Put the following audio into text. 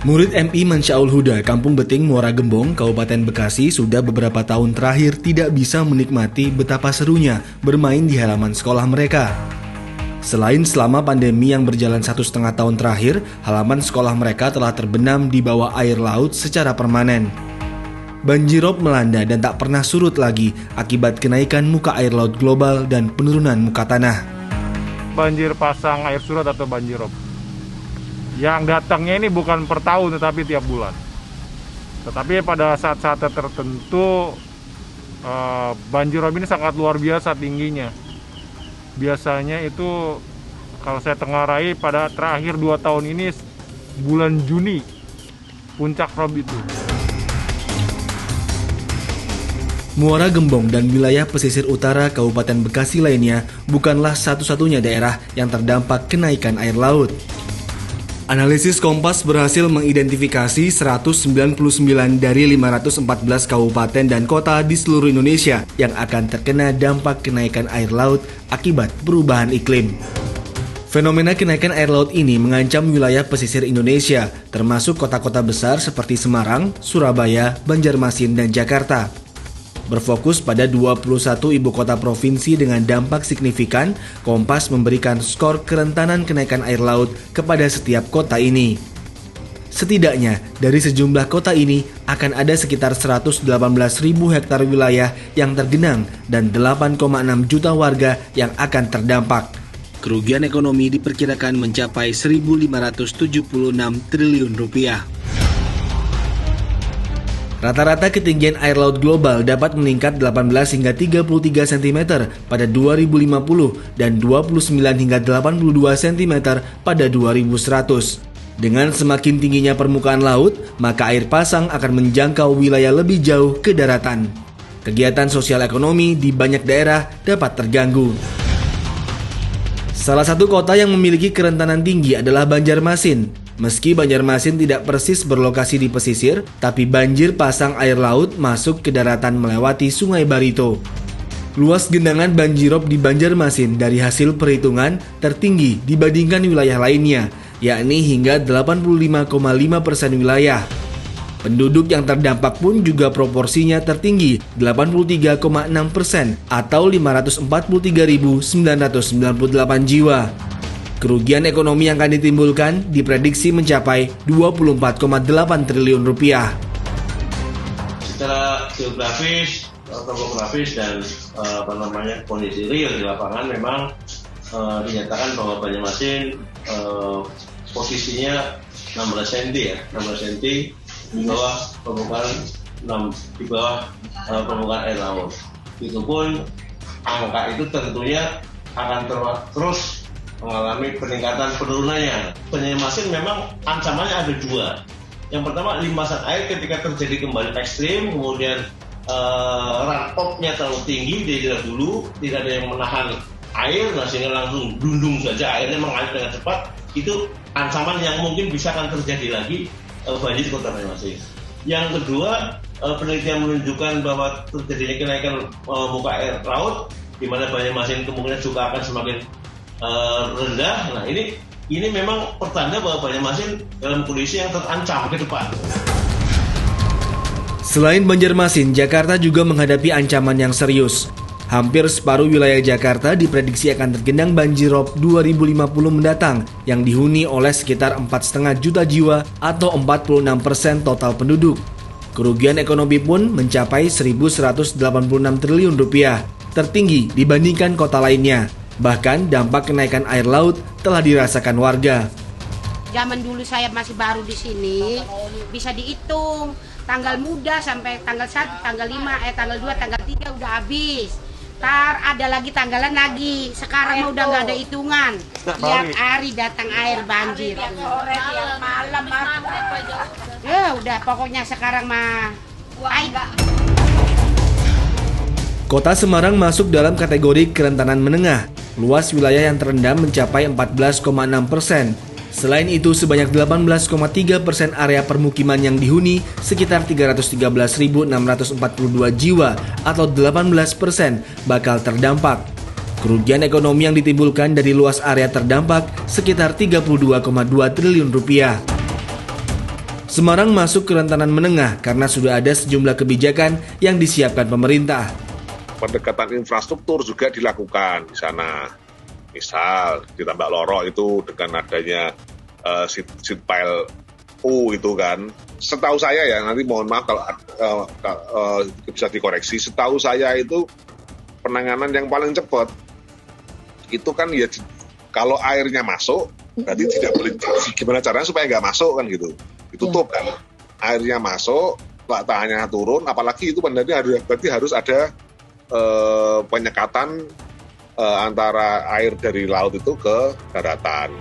Murid MI Mansyaul Huda, Kampung Beting, Muara Gembong, Kabupaten Bekasi sudah beberapa tahun terakhir tidak bisa menikmati betapa serunya bermain di halaman sekolah mereka. Selain selama pandemi yang berjalan 1,5 tahun terakhir, halaman sekolah mereka telah terbenam di bawah air laut secara permanen. Banjirop melanda dan tak pernah surut lagi akibat kenaikan muka air laut global dan penurunan muka tanah. Banjir pasang air surut atau banjirop. Yang datangnya ini bukan per tahun tetapi tiap bulan. Tetapi pada saat-saat tertentu banjirop ini sangat luar biasa tingginya. Biasanya itu kalau saya tengarai pada terakhir 2 tahun ini bulan Juni puncak rob itu. Muara Gembong dan wilayah pesisir utara Kabupaten Bekasi lainnya bukanlah satu-satunya daerah yang terdampak kenaikan air laut. Analisis Kompas berhasil mengidentifikasi 199 dari 514 kabupaten dan kota di seluruh Indonesia yang akan terkena dampak kenaikan air laut akibat perubahan iklim. Fenomena kenaikan air laut ini mengancam wilayah pesisir Indonesia, termasuk kota-kota besar seperti Semarang, Surabaya, Banjarmasin, dan Jakarta. Berfokus pada 21 ibu kota provinsi dengan dampak signifikan, Kompas memberikan skor kerentanan kenaikan air laut kepada setiap kota ini. Setidaknya, dari sejumlah kota ini akan ada sekitar 118.000 hektar wilayah yang tergenang dan 8,6 juta warga yang akan terdampak. Kerugian ekonomi diperkirakan mencapai 1.576 triliun rupiah. Rata-rata ketinggian air laut global dapat meningkat 18 hingga 33 cm pada 2050 dan 29 hingga 82 cm pada 2100. Dengan semakin tingginya permukaan laut, maka air pasang akan menjangkau wilayah lebih jauh ke daratan. Kegiatan sosial ekonomi di banyak daerah dapat terganggu. Salah satu kota yang memiliki kerentanan tinggi adalah Banjarmasin. Meski Banjarmasin tidak persis berlokasi di pesisir, tapi banjir pasang air laut masuk ke daratan melewati Sungai Barito. Luas genangan banjirop di Banjarmasin dari hasil perhitungan tertinggi dibandingkan wilayah lainnya, yakni hingga 85,5% wilayah. Penduduk yang terdampak pun juga proporsinya tertinggi, 83,6% atau 543.998 jiwa. Kerugian ekonomi yang akan ditimbulkan diprediksi mencapai 24,8 triliun rupiah. Secara geografis, topografis dan kondisi real di lapangan memang dinyatakan bahwa Banjarmasin posisinya 16 cm ya, 16 cm di bawah permukaan air laut. Itupun angka itu tentunya akan terus mengalami peningkatan penurunannya. Banjarmasin memang ancamannya ada 2. Yang pertama, limpasan air ketika terjadi kembali ekstrim, kemudian run-off-nya terlalu tinggi dari dulu, tidak ada yang menahan air, sehingga langsung dundung saja airnya mengalir dengan cepat. Itu ancaman yang mungkin bisa akan terjadi lagi banjir di kota Banjarmasin. Yang kedua, penelitian menunjukkan bahwa terjadinya kenaikan muka air laut, di mana Banjarmasin kemungkinan juga akan semakin rendah. Nah, ini memang pertanda bahwa Banjarmasin dalam kondisi yang terancam ke depan. Selain Banjarmasin, Jakarta juga menghadapi ancaman yang serius. Hampir separuh wilayah Jakarta diprediksi akan tergenang banjirop 2050 mendatang yang dihuni oleh sekitar 4,5 juta jiwa atau 46% total penduduk. Kerugian ekonomi pun mencapai 1.186 triliun rupiah, tertinggi dibandingkan kota lainnya. Bahkan dampak kenaikan air laut telah dirasakan warga. Zaman dulu saya masih baru di sini, bisa dihitung tanggal muda sampai tanggal 1, tanggal 5, tanggal 2, tanggal 3 udah habis. Tar ada lagi tanggalan lagi. Sekarang udah nggak ada hitungan. Tiap hari datang air banjir. Malam. Ya udah pokoknya sekarang mah. Kota Semarang masuk dalam kategori kerentanan menengah. Luas wilayah yang terendam mencapai 14,6%. Selain itu, sebanyak 18,3% area permukiman yang dihuni sekitar 313.642 jiwa atau 18% bakal terdampak. Kerugian ekonomi yang ditimbulkan dari luas area terdampak sekitar 32,2 triliun rupiah. Semarang masuk kerentanan menengah karena sudah ada sejumlah kebijakan yang disiapkan pemerintah. Pendekatan infrastruktur juga dilakukan di sana. Misal di Tambak Loro itu dengan adanya Sitpile U itu kan. Setahu saya ya, nanti mohon maaf kalau bisa dikoreksi. Setahu saya itu penanganan yang paling cepat itu kan ya kalau airnya masuk berarti tidak boleh, gimana caranya supaya nggak masuk kan gitu, ditutup kan, airnya masuk, tahannya turun, apalagi itu berarti harus ada penyekatan antara air dari laut itu ke daratan.